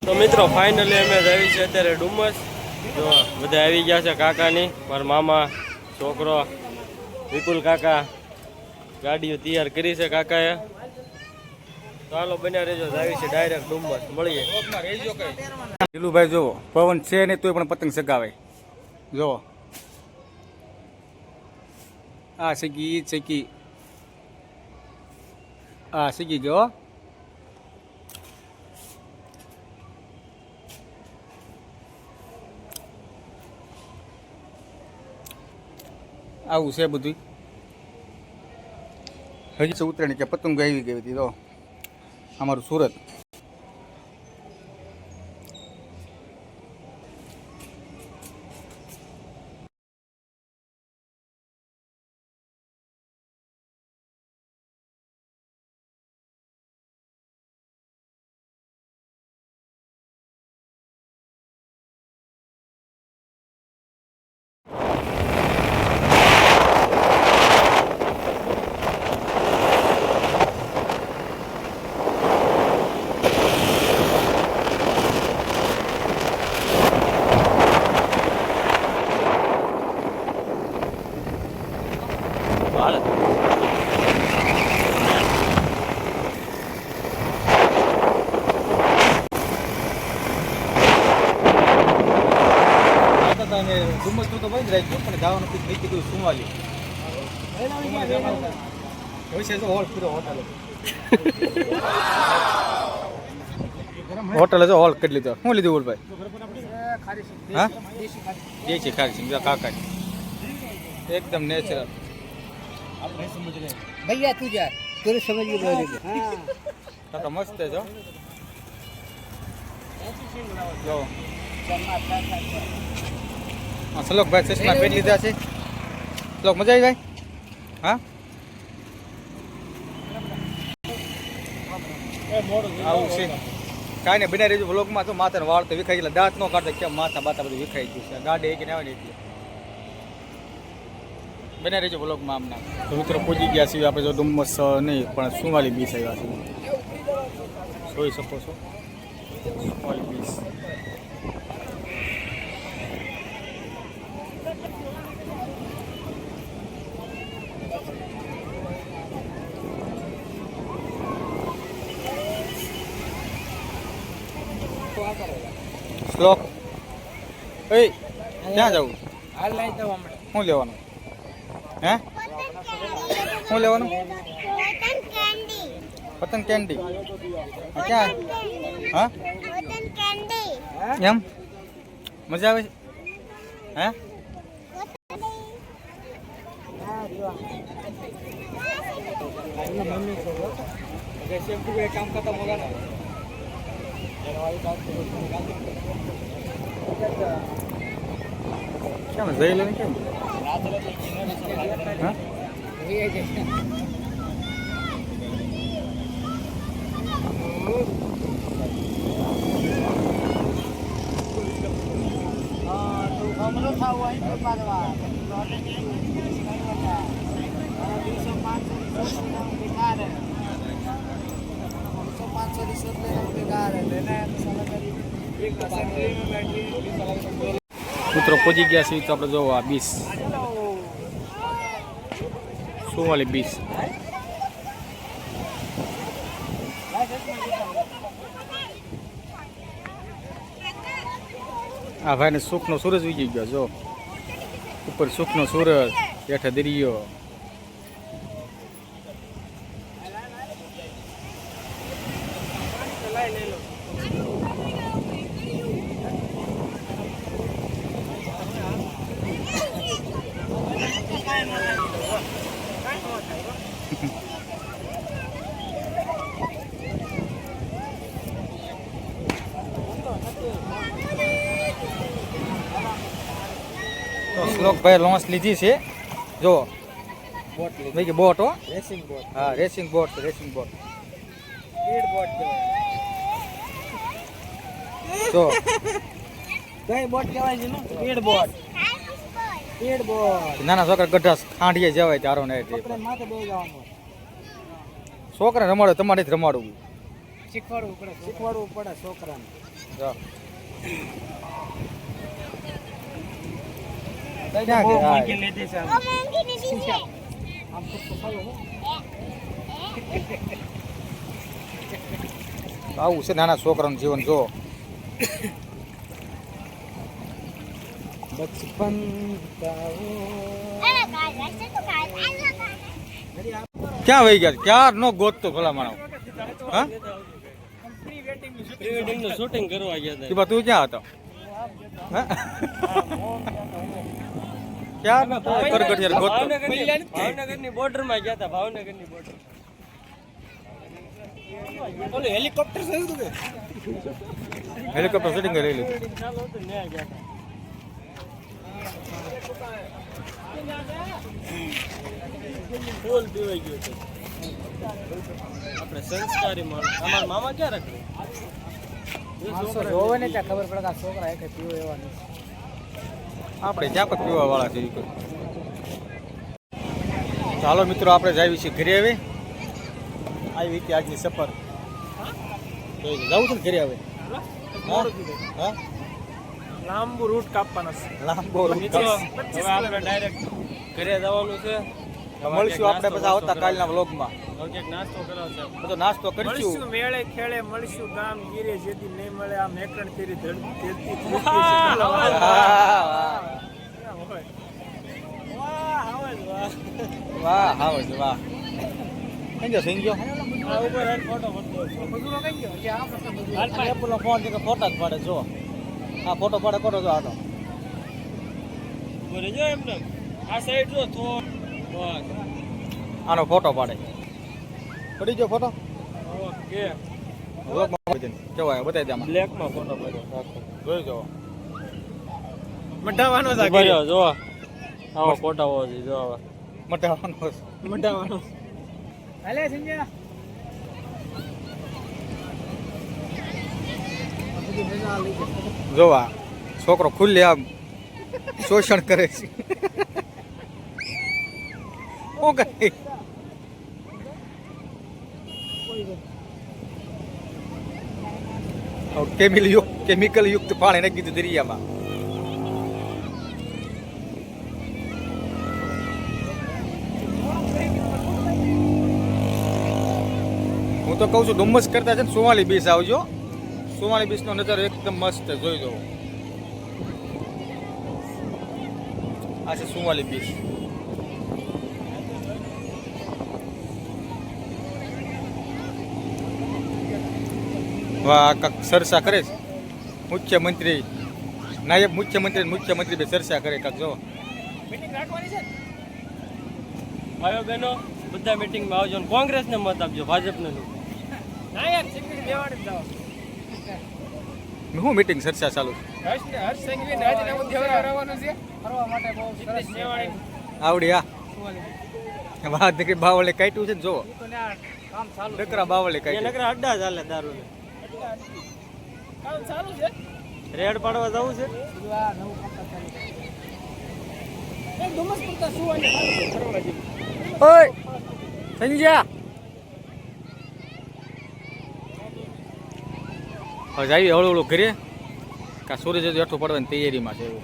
તો મિત્રો ફાઇનલી અમે આવી છે અત્યારે ડુમસ. જો બધા આવી ગયા છે કાકાની, મારા મામા, છોકરો, વિપુલ કાકા. ગાડીઓ તૈયાર કરી છે કાકાએ. તો હાલો બન્યા રહેજો, આવી છે ડાયરેક્ટ ડુમસ. મળીએ. દિલુભાઈ જોવો, પવન છે નહીં તોય પણ પતંગ ચગાવે. જોવો આ સીગી આ સીગી ગયો. આવું છે બધું. હજી છે ઉતરેણી કે પતંગ આવી ગઈ હતી. તો અમારું સુરત. ડુમસ તો બંધ રાખ્યું પણ જવાનું થઈ કીધું સુવાલી હોલ પૂરો હોટલ જો હોલ કેટલી લીધો. શું લીધું બોલભાઈ? હા દેશી ખારી સિંગ કાકા એકદમ નેચરલ. भैया तू जा तेरे समझ में बोल કાકા મસ્ત છે. જો શ્લોક ભાઈ ચશ્મા પહેરી લીધા છે. શ્લોક મજા આવી ભાઈ? હા આવું છે. કાંઈ નહીં બનાવી રહેજો વ્લોગમાં. તો માથાને વાળ તો વિખાઈ ગયેલા, દાંત ન કાઢતા કેમ માથા બાથા બધું વિખાઈ ગયું છે. ગાડી એક ને આવે ને એટલે બનાવી રહેજો વ્લોગમાં. આમના તો મિત્રો પહોંચી ગયા છીએ આપણે. જો ડુમસ નહીં પણ સુવાલી બીચ આવ્યા છે. જોઈ શકો છો સુવાલી બીચ. શ્લોક એ ક્યાં જવું? हाल नहीं तो हम શું લેવાનું? હે શું લેવાનું? પતંગ કેન્ડી. ક્યાં? હા એમ મજા આવે છે? હે કામ ખતમ હોગા ના કેમ જઈ લે કેમ? હા हमरो था वही पे परवा 200-500 बेकार है. 200-500 रिश्वत लेना बेकार है. लेना है तो साला करीब एक सेंटरी में बैठी મિત્રો પહોંચી ગયા છીએ. તો આપણે જોવો આ બીચ સુવાલી બીચ. આ ભાઈને સુખનો સૂરજ ઉગી ગયો. જો ઉપર સુખનો સૂરજ, હેઠે દરિયો. તો શ્લોકભાઈ લોન્ચ લીધી છે. જો बोट ले ભાઈ કે બોટ હો. रेसिंग बोट હા racing boat. Racing boat speed boat જો कई बोट કહેવાય છે ને સ્પીડ બોટ. સ્પીડ બોટ નાના છોકરા ગઢા ખાંડીએ જવાય ચારો ને એટલે આપણે માથે બે જવાનું. છોકરા રમાડો તમારે જ રમાડવું. શીખવાડવું પડે છોકરાને. જો બહુ મોંઘી લીધી છે આમ. આમ તો સારું હો. આવું છે નાના છોકરાનું જીવન જો બચપન ક્યાં વહી ગયા ક્યાર નો ગોતતો ભલા માણો હા પ્રી વેડિંગ નું પ્રી વેડિંગ નું શૂટિંગ કરવા ગયા હતા. તું તું ક્યાં હતો હા ક્યાં નો કરગઠિયાર ગોતતો ભાવનગરની બોર્ડર માં ગયા હતા. ભાવનગરની બોર્ડર ઓલું હેલિકોપ્ટર છે શું કે હેલિકોપ્ટર શૂટિંગ લઈ લીધું ચાલો તો ન્યા ગયા હતા. ફૂલ પીવાઈ ગયું છે. આપણે સંસ્કારી માણસ. અમારા મામા ક્યાં રખડે? માણસો જોવે ને ત્યાં ખબર પડે કે આ છોકરા એક પીવો એવા નથી. આપણે ક્યાં પણ પીવા વાળા છે ઈ કોઈ. ચાલો મિત્રો આપણે જઈએ છીએ ઘરે હવે આવી રીતે આજની સફર જવું છે ને ઘરે હવે હા લાંબુ રૂટ કાપવાનો છે. લાંબો મિત્રો હવે આપણે ડાયરેક્ટ ઘરે જવાનું છે. મળશું આપણે પછી આવતા કાલના વ્લોગમાં હવે ક્યાંક નાસ્તો કરાવશે. બધો નાસ્તો મળશું કરીશું મેળે ખેળે મળશું ગામ ગીરે જેથી નહીં મળે આ મેકણ તેરી ધરતી વાહ, વાહ હા જ વાહ કઈ ગયો સિંહ ગયો ઉપર હેડ ફોટો પડતો. એપલનો ફોન છે કે ફોટા જ પાડે જો આ ફોટો પાડે કરો જો આનો ઉપર જો એમને આ સાઈડ જો તો બસ આનો ફોટો પાડે પડી ગયો ફોટો ઓકે. કેવો આવ્યો બતાવી દે આમાં બ્લેક માં ફોટો પડ્યો. રાખો. જોઈ જો મઢાવાનો છે ઉભા રહ્યો, જો આવો ફોટા હોવો જોઈએ. જો હવે મટાવાનો મઢાવાનો હાલે સંજય જોવા છોકરો ખુલ્લે આમ શોષણ કરે છે શું કઈ કેમિકલ યુક્ત પાણી નાખી દીધું દરિયામાં હું તો કહું છું ડુમ્મસ કરતા છે ને સુવાલી બીચ આવજો સુવાલી બીચ નો નજારો એકદમ મસ્ત છે જોઈ દો આ છે સુવાલી બીચ વાહ કાક ચર્ચા કરે છે મુખ્યમંત્રી નાયબ મુખ્યમંત્રી બે ચર્ચા કરે કાક જો મીટિંગ રાખવાની છે ભાઈઓ બહેનો બધા મીટિંગમાં આવજો અને કોંગ્રેસને મત આપજો, ભાજપને નહીં. ના યાર સિક્યુરિટી દેવાની જાવ હું મીટિંગ ચર્ચા ચાલુ હર્ષ સંઘવીને રાજીનામું દેવડાવવાનું છે ફરવા માટે બહુ સરસ આવડી આ વાત કે બાવળે કાટ્યું છે ને જો તો ને આ કામ ચાલુ ડકરા બાવળે એ કાટ્યું નકરા અડ્ડા ચાલે દારૂ. કામ ચાલુ છે રેડ પાડવા જવું છે. બધું આ નવું કામ ચાલુ એ ડુમસ કરતા શું આને ફરવા જેવું ઓય સંજ્યા હવે જઈએ હળું હળું ઘરે કા સૂરજ હજુ હેઠું પડવાની તૈયારીમાં છે એવું